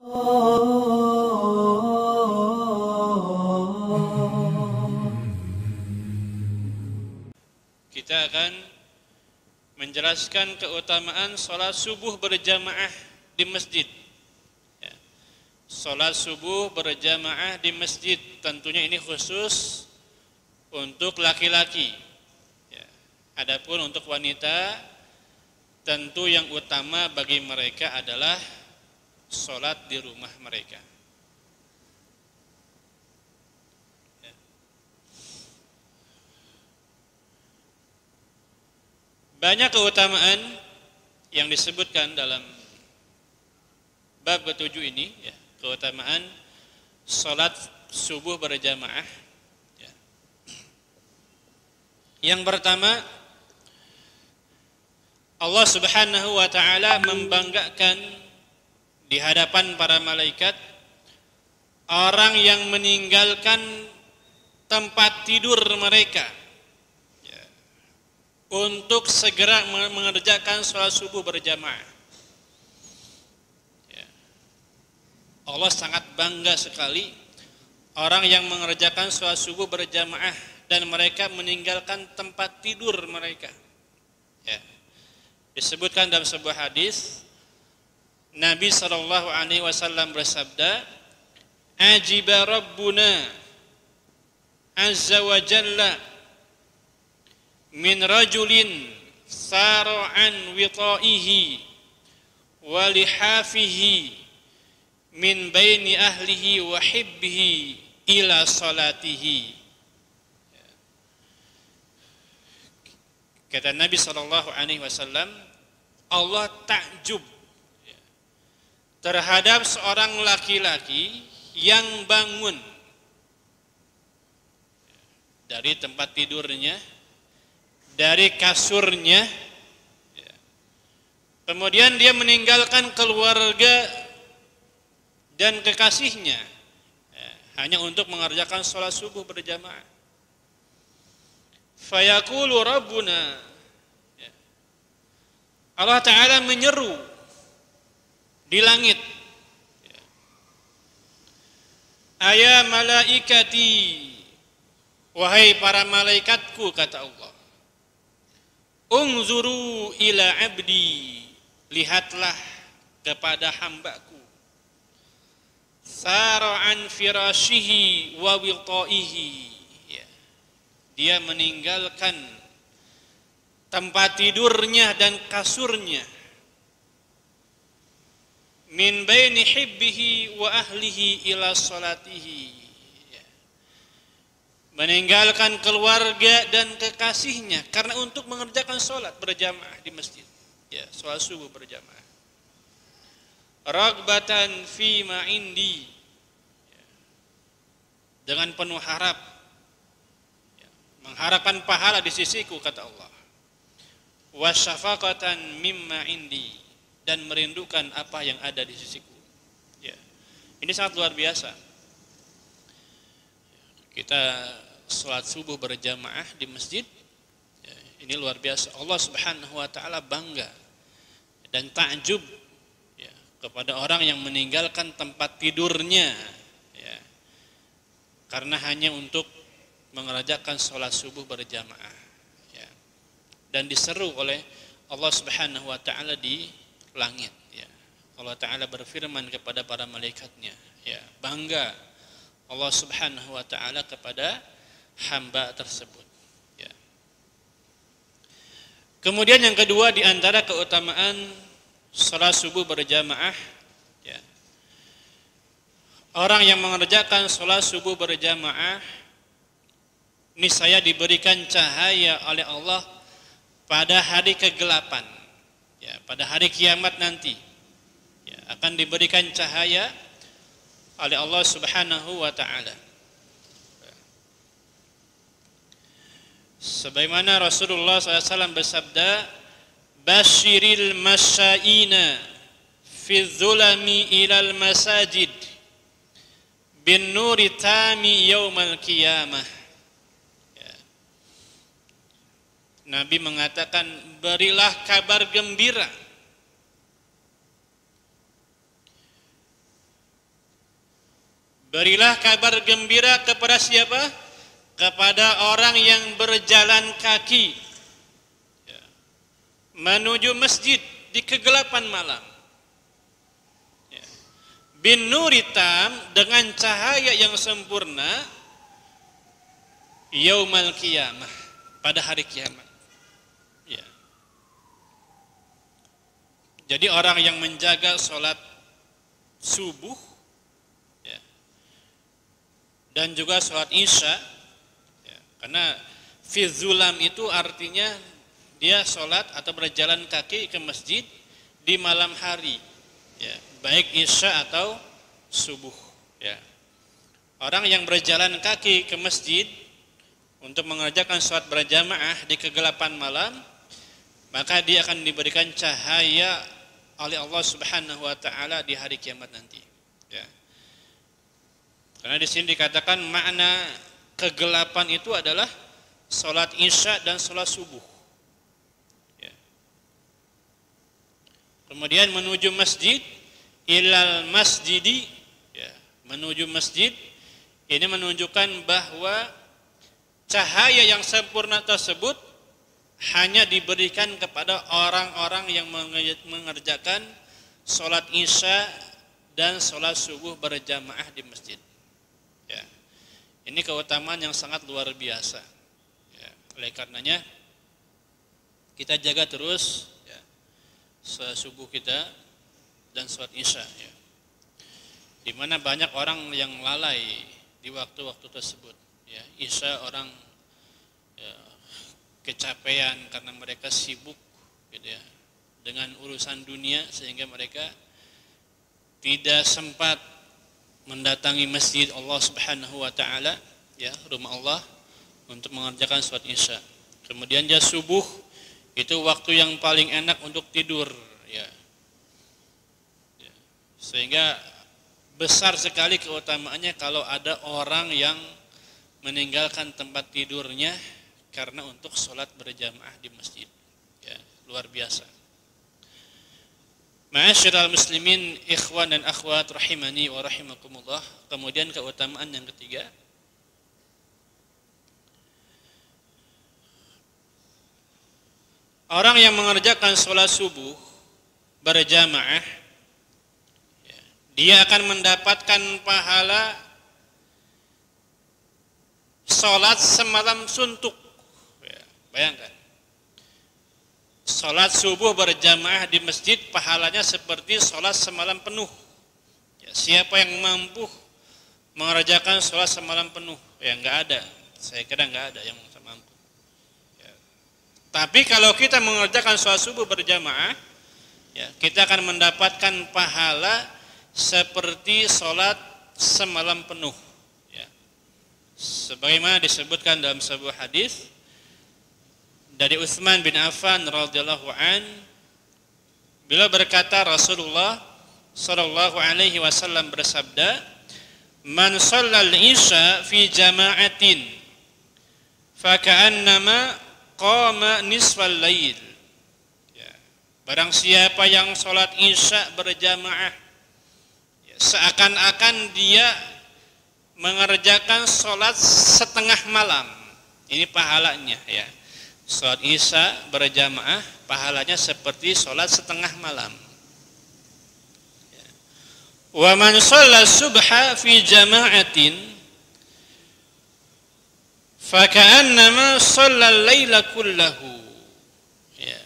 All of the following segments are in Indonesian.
Kita akan menjelaskan keutamaan sholat subuh berjamaah di masjid. Sholat subuh berjamaah di masjid, tentunya ini khusus untuk laki-laki. Adapun untuk wanita, tentu yang utama bagi mereka adalah sholat di rumah mereka. Banyak keutamaan yang disebutkan dalam bab ke-7 ini, keutamaan sholat subuh berjamaah. Yang pertama, Allah Subhanahu wa ta'ala membanggakan di hadapan para malaikat orang yang meninggalkan tempat tidur mereka untuk segera mengerjakan sholat subuh berjamaah. Allah sangat bangga sekali orang yang mengerjakan sholat subuh berjamaah dan mereka meninggalkan tempat tidur mereka. Disebutkan dalam sebuah hadis, Nabi SAW bersabda, "Ajiba Rabbuna azza wa jalla min rajulin sara'an wita'ihi wa lihafihi min baini ahlihi wa hibbihi ila salatihi." Kata Nabi SAW, Allah takjub terhadap seorang laki-laki yang bangun dari tempat tidurnya, dari kasurnya, kemudian dia meninggalkan keluarga dan kekasihnya hanya untuk mengerjakan sholat subuh berjamaah. Fayaqulu Rabbuna, Allah Ta'ala menyeru di langit, "Aya malaikati, wahai para malaikatku," kata Allah, "unzuru ila abdi, lihatlah kepada hambaku, sara'an firashihi wa wita'ihi." Dia meninggalkan tempat tidurnya dan kasurnya, min baini hibbihi wa ahlihi ila salatihi, meninggalkan keluarga dan kekasihnya karena untuk mengerjakan sholat berjamaah di masjid, sholat subuh berjamaah. Ragbatan fi ma indi, dengan penuh harap, mengharapkan pahala di sisiku, kata Allah. Wasyafaqatan mimma indi, dan merindukan apa yang ada di sisiku. Ini sangat luar biasa. Kita sholat subuh berjamaah di masjid, ini luar biasa. Allah Subhanahu wa ta'ala bangga dan takjub kepada orang yang meninggalkan tempat tidurnya karena hanya untuk mengerjakan sholat subuh berjamaah, dan diseru oleh Allah Subhanahu wa ta'ala di langit. Allah Ta'ala berfirman kepada para malaikatnya, bangga Allah Subhanahu wa ta'ala kepada hamba tersebut. Kemudian yang kedua, di antara keutamaan sholat subuh berjamaah, orang yang mengerjakan sholat subuh berjamaah niscaya diberikan cahaya oleh Allah pada hari kegelapan, pada hari kiamat nanti, akan diberikan cahaya oleh Allah Subhanahu wa ta'ala. Sebagaimana Rasulullah SAW bersabda, "Basyiril masyaina fi dzulami ilal masajid bin nuri tami yaumal qiyamah." Nabi mengatakan, berilah kabar gembira Berilah kabar gembira kepada siapa? Kepada orang yang berjalan kaki menuju masjid di kegelapan malam. Bin nuritam, dengan cahaya yang sempurna, yaumal qiyamah, pada hari kiamat. Ya. Jadi orang yang menjaga sholat subuh ya, dan juga sholat isya ya, karena fi zulam itu artinya dia sholat atau berjalan kaki ke masjid di malam hari ya, baik isya atau subuh ya. Orang yang berjalan kaki ke masjid untuk mengerjakan sholat berjamaah di kegelapan malam, maka dia akan diberikan cahaya oleh Allah Subhanahu wa taala di hari kiamat nanti. Ya. Karena di sini dikatakan makna kegelapan itu adalah sholat isya dan sholat subuh. Ya. Kemudian menuju masjid, ilal masjidi, ya, menuju masjid, ini menunjukkan bahwa cahaya yang sempurna tersebut hanya diberikan kepada orang-orang yang mengerjakan sholat isya dan sholat subuh berjamaah di masjid. Ya. Ini keutamaan yang sangat luar biasa. Ya. Oleh karenanya kita jaga terus ya, sholat subuh kita dan sholat isya. Ya. Di mana banyak orang yang lalai di waktu-waktu tersebut. Ya. Isya orang ya, kecapean karena mereka sibuk gitu ya, dengan urusan dunia sehingga mereka tidak sempat mendatangi masjid Allah Subhanahu wa taala ya, rumah Allah untuk mengerjakan sholat isya. Kemudian dia subuh itu waktu yang paling enak untuk tidur ya. Ya. Sehingga besar sekali keutamaannya kalau ada orang yang meninggalkan tempat tidurnya karena untuk sholat berjamaah di masjid ya, luar biasa. Ma'asyiral muslimin, ikhwan dan akhwat rahimani wa rahimakumullah. Kemudian keutamaan yang ketiga, orang yang mengerjakan sholat subuh berjamaah ya, dia akan mendapatkan pahala sholat semalam suntuk. Bayangkan, sholat subuh berjamaah di masjid pahalanya seperti sholat semalam penuh. Ya, siapa yang mampu mengerjakan sholat semalam penuh? Ya nggak ada, saya kira nggak ada yang mampu. Ya. Tapi kalau kita mengerjakan sholat subuh berjamaah, ya, kita akan mendapatkan pahala seperti sholat semalam penuh. Ya. Sebagaimana disebutkan dalam sebuah hadis dari Utsman bin Affan radhiyallahu an, beliau berkata Rasulullah sallallahu alaihi wasallam bersabda, "Man shallal isya fi jama'atin fa ka'annama qama nisfal lail." Ya. Barang siapa yang salat isya berjamaah ya, seakan-akan dia mengerjakan salat setengah malam. Ini pahalanya ya. Sholat isya berjamaah pahalanya seperti sholat setengah malam. Wa man shalla subha fi jama'atin fa ka'annama shalla al-laila kullahu. Ya.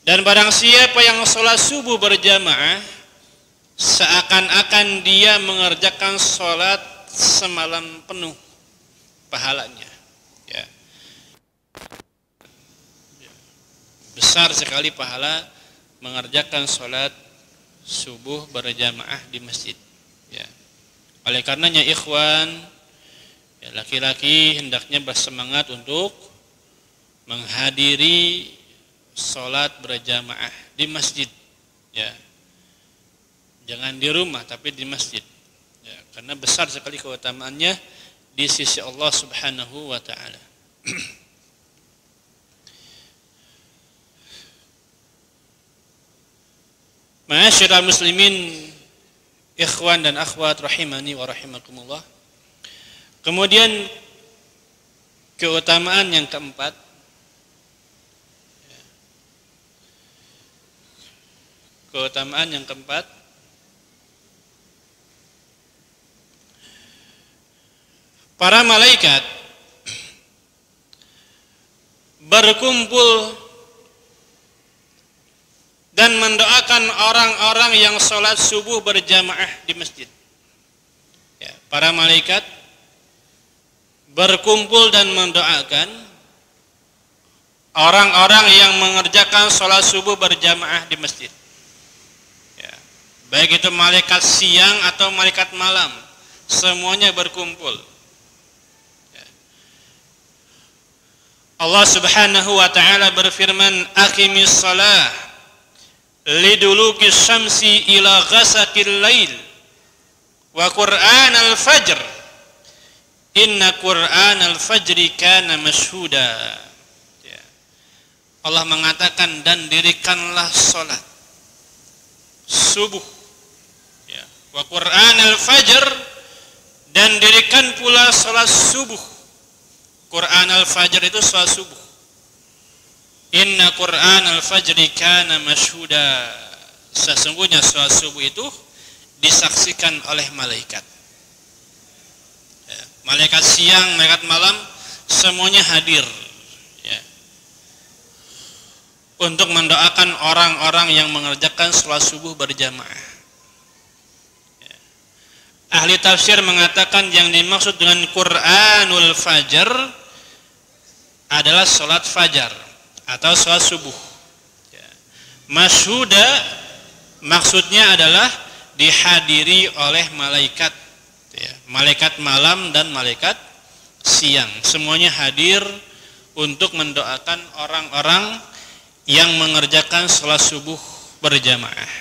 Dan barang siapa yang sholat subuh berjamaah seakan-akan dia mengerjakan sholat semalam penuh pahalanya. Besar sekali pahala mengerjakan sholat subuh berjamaah di masjid. Ya. Oleh karenanya ikhwan, ya, laki-laki hendaknya bersemangat untuk menghadiri sholat berjamaah di masjid. Ya. Jangan di rumah tapi di masjid. Ya, karena besar sekali keutamaannya di sisi Allah Subhanahu wa taala. Ma'asyiral muslimin ikhwan dan akhwat rahimani wa rahimakumullah. Kemudian keutamaan yang keempat, para malaikat berkumpul dan mendoakan orang-orang yang sholat subuh berjamaah di masjid. Ya, para malaikat berkumpul dan mendoakan orang-orang yang mengerjakan sholat subuh berjamaah di masjid. Ya, baik itu malaikat siang atau malaikat malam, semuanya berkumpul. Ya. Allah Subhanahu wa ta'ala berfirman, aqimis shalah liduluki syamsi ila ghasaqil lail wa qur'anal fajr inna qur'anal fajri kana mashhuda. Ya. Allah mengatakan, dan dirikanlah salat subuh, ya, wa qur'anal fajr, dan dirikan pula salat subuh. Qur'anal fajr itu salat subuh. Inna Qur'anal fajri kana mashhuda. Sesungguhnya salat subuh itu disaksikan oleh malaikat. Ya, malaikat siang, malaikat malam, semuanya hadir, ya, untuk mendoakan orang-orang yang mengerjakan salat subuh berjamaah. Ya. Ahli tafsir mengatakan yang dimaksud dengan Qur'anul Fajr adalah salat fajar atau sholat subuh. Ya. Masyhuda maksudnya adalah dihadiri oleh malaikat, ya, malaikat malam dan malaikat siang, semuanya hadir untuk mendoakan orang-orang yang mengerjakan sholat subuh berjamaah.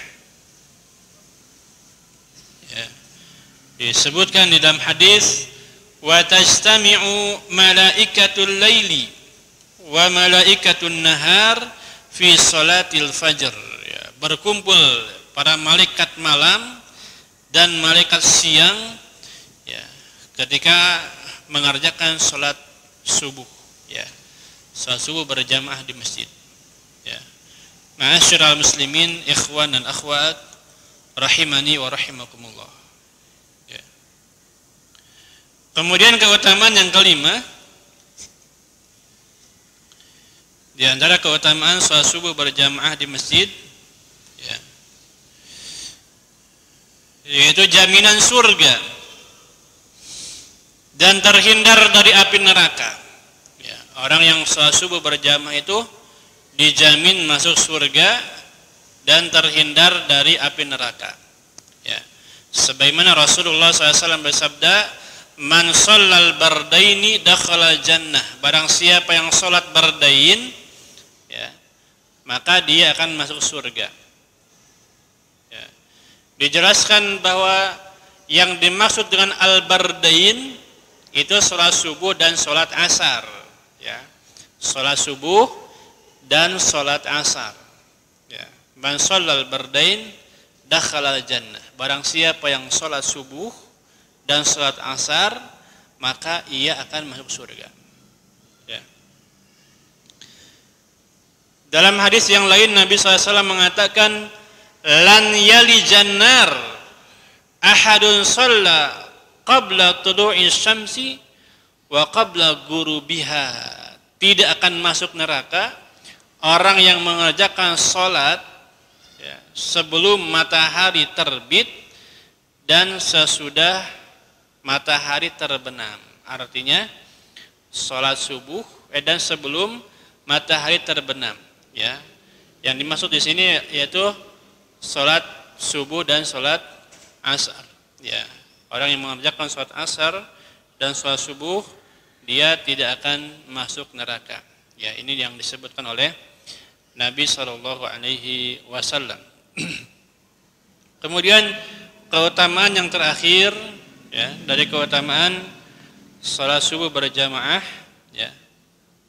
Ya. Disebutkan di dalam hadis, wa tajtami'u malaikatul laili wa malaikatun nahar fi salatil fajr. Ya, berkumpul para malaikat malam dan malaikat siang, ya, ketika mengerjakan salat subuh, ya, salat subuh berjamaah di masjid. Ya. Ma'asyiral muslimin, ikhwan dan akhwat rahimani wa rahimakumullah. Ya. Kemudian keutamaan yang kelima, di antara keutamaan salat subuh berjamaah di masjid, ya, yaitu jaminan surga dan terhindar dari api neraka. Ya, orang yang salat subuh berjamaah itu dijamin masuk surga dan terhindar dari api neraka. Ya, sebagaimana Rasulullah SAW bersabda, man shallal bardaini dakhala jannah. Barang siapa yang salat bardain, ya, maka dia akan masuk surga. Ya. Dijelaskan bahwa yang dimaksud dengan al-bardain itu salat subuh dan salat asar. Ya. Salat subuh dan salat asar. Ya. Man shallal bardain dakhala jannah. Barang siapa yang salat subuh dan salat asar, maka ia akan masuk surga. Ya. Dalam hadis yang lain Nabi SAW mengatakan, lan yali jannar ahadun shalla qabla tulu'i syamsi wa qabla ghurubiha. Tidak akan masuk neraka orang yang mengerjakan salat, ya, sebelum matahari terbit dan sesudah matahari terbenam. Artinya salat subuh dan sebelum matahari terbenam. Ya, yang dimaksud di sini yaitu salat subuh dan salat asar. Ya, orang yang mengerjakan salat asar dan salat subuh, dia tidak akan masuk neraka. Ya, ini yang disebutkan oleh Nabi SAW. Kemudian keutamaan yang terakhir, ya, dari keutamaan salat subuh berjamaah, ya,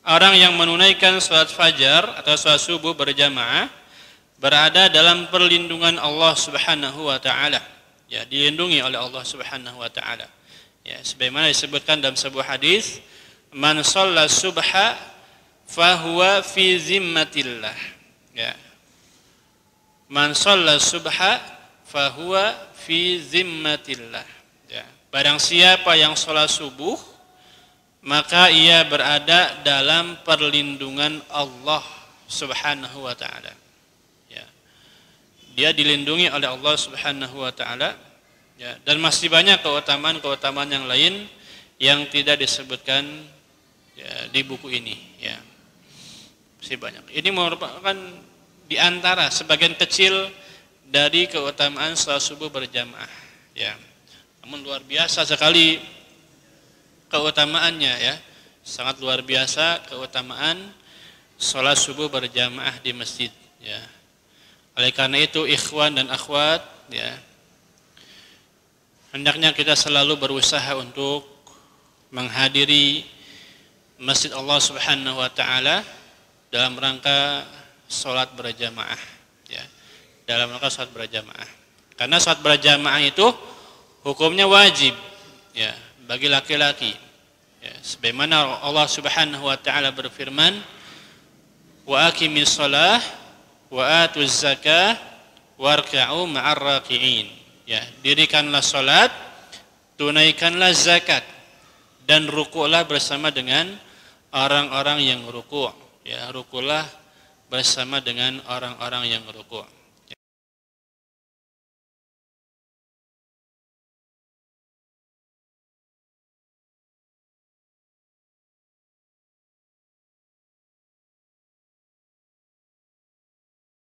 orang yang menunaikan salat fajar atau salat subuh berjamaah berada dalam perlindungan Allah Subhanahu wa taala. ya, dilindungi oleh Allah Subhanahu wa taala. Ya, sebagaimana disebutkan dalam sebuah hadis, man shalla subha fahuwa fi zimmatillah. Ya. Man shalla subha fahuwa fi zimmatillah. Ya. Barang siapa yang sholat subuh, maka ia berada dalam perlindungan Allah Subhanahu wa taala. Ya. Dia dilindungi oleh Allah Subhanahu wa taala. Ya, dan masih banyak keutamaan-keutamaan yang lain yang tidak disebutkan ya, di buku ini. Ya, masih banyak. Ini merupakan di antara sebagian kecil dari keutamaan salat subuh berjamaah. Ya, namun luar biasa sekali keutamaannya. Ya, sangat luar biasa keutamaan salat subuh berjamaah di masjid. Ya, oleh karena itu ikhwan dan akhwat, ya, hendaknya kita selalu berusaha untuk menghadiri Masjid Allah Subhanahu wa taala dalam rangka salat berjamaah, ya. Dalam rangka salat berjamaah. Karena salat berjamaah itu hukumnya wajib, ya, bagi laki-laki. Ya, sebagaimana Allah Subhanahu wa taala berfirman, "Wa aqimis shalah wa atuz zakah warka'u ma'ar raki'in." Ya, dirikanlah salat, tunaikanlah zakat, dan ruku'lah bersama dengan orang-orang yang ruku'. Ya, ruku'lah bersama dengan orang-orang yang ruku'.